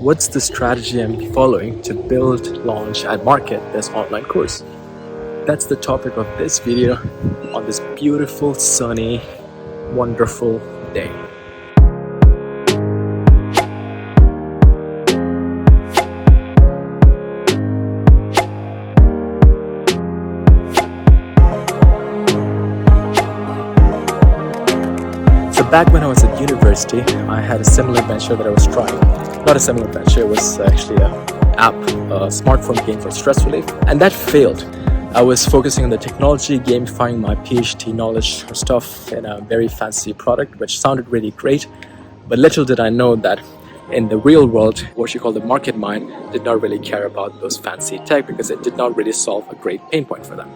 what's the strategy I'm following to build, launch, and market this online course? That's the topic of this video on this beautiful, sunny, wonderful day. So back when I was at university, I had a similar venture that I was trying. Not a similar venture, it was actually an app, a smartphone game for stress relief, and that failed. I was focusing on the technology, gamifying my PhD knowledge stuff in a very fancy product, which sounded really great. But little did I know that in the real world, what you call the market mind did not really care about those fancy tech because it did not really solve a great pain point for them.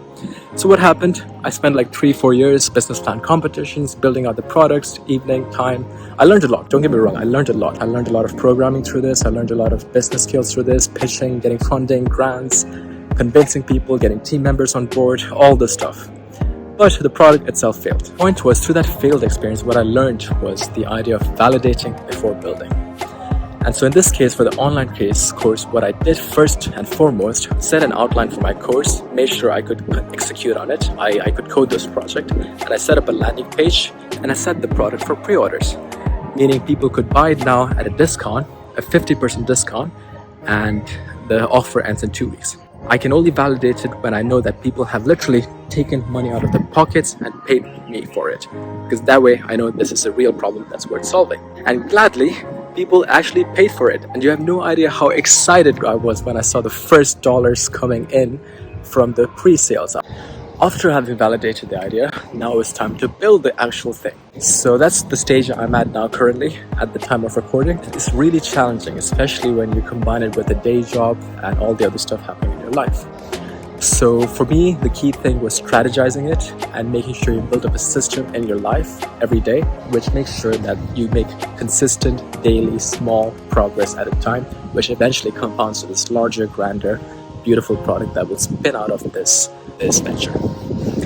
So what happened? I spent like 3-4 years, business plan competitions, building out the products, evening time. I learned a lot, don't get me wrong, I learned a lot. I learned a lot of programming through this, I learned a lot of business skills through this, pitching, getting funding, grants, convincing people, getting team members on board, all this stuff. But the product itself failed. The point was, through that failed experience, what I learned was the idea of validating before building. And so in this case, for the online course, what I did first and foremost, set an outline for my course, made sure I could execute on it, I could code this project, and I set up a landing page, and I set the product for pre-orders, meaning people could buy it now at a discount, a 50% discount, and the offer ends in 2 weeks. I can only validate it when I know that people have literally taken money out of their pockets and paid me for it, because that way I know this is a real problem that's worth solving. And gladly, people actually paid for it, and you have no idea how excited I was when I saw the first dollars coming in from the pre-sales. After having validated the idea, now it's time to build the actual thing. So that's the stage I'm at now currently, at the time of recording. It's really challenging, especially when you combine it with a day job and all the other stuff happening in your life. So for me, the key thing was strategizing it and making sure you build up a system in your life every day, which makes sure that you make consistent, daily, small progress at a time, which eventually compounds to this larger, grander, beautiful product that will spin out of this venture.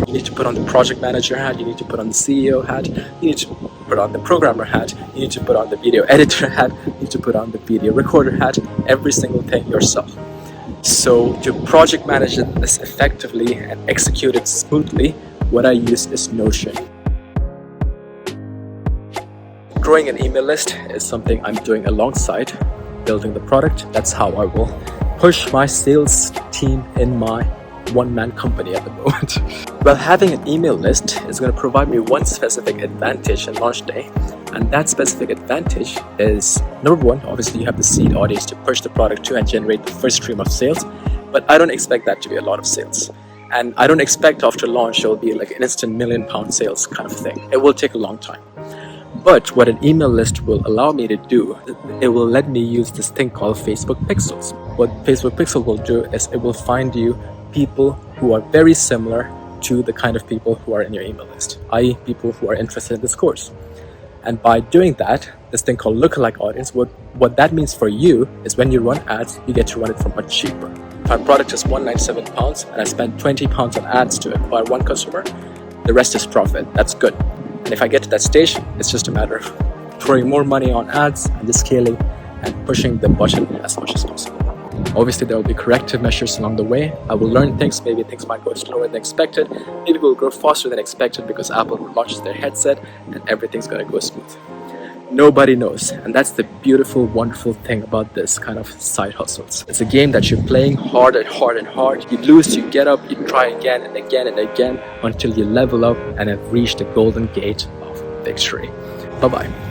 You need to put on the project manager hat, you need to put on the CEO hat, you need to put on the programmer hat, you need to put on the video editor hat, you need to put on the video recorder hat, every single thing yourself. So to project manage this effectively and execute it smoothly, what I use is Notion. Growing an email list is something I'm doing alongside building the product. That's how I will push my sales team in my one-man company at the moment. Well, having an email list is going to provide me one specific advantage in launch day, and that specific advantage is, number one, obviously you have the seed audience to push the product to and generate the first stream of sales, but I don't expect that to be a lot of sales. And I don't expect after launch it will be like an instant £1 million sales kind of thing. It will take a long time. But what an email list will allow me to do, it will let me use this thing called Facebook Pixels. What Facebook Pixel will do is it will find you people who are very similar to the kind of people who are in your email list, i.e. people who are interested in this course. And by doing that, this thing called lookalike audience, what that means for you is when you run ads, you get to run it for much cheaper. If my product is £197 and I spend £20 on ads to acquire one customer, the rest is profit. That's good. And if I get to that stage, it's just a matter of throwing more money on ads and just scaling and pushing the button as much as possible. Obviously, there will be corrective measures along the way. I will learn things. Maybe things might go slower than expected. Maybe it will grow faster than expected because Apple launches their headset and everything's going to go smooth. Nobody knows. And that's the beautiful, wonderful thing about this kind of side hustles. It's a game that you're playing hard and hard and hard. You lose, you get up, you try again and again and again until you level up and have reached the golden gate of victory. Bye-bye.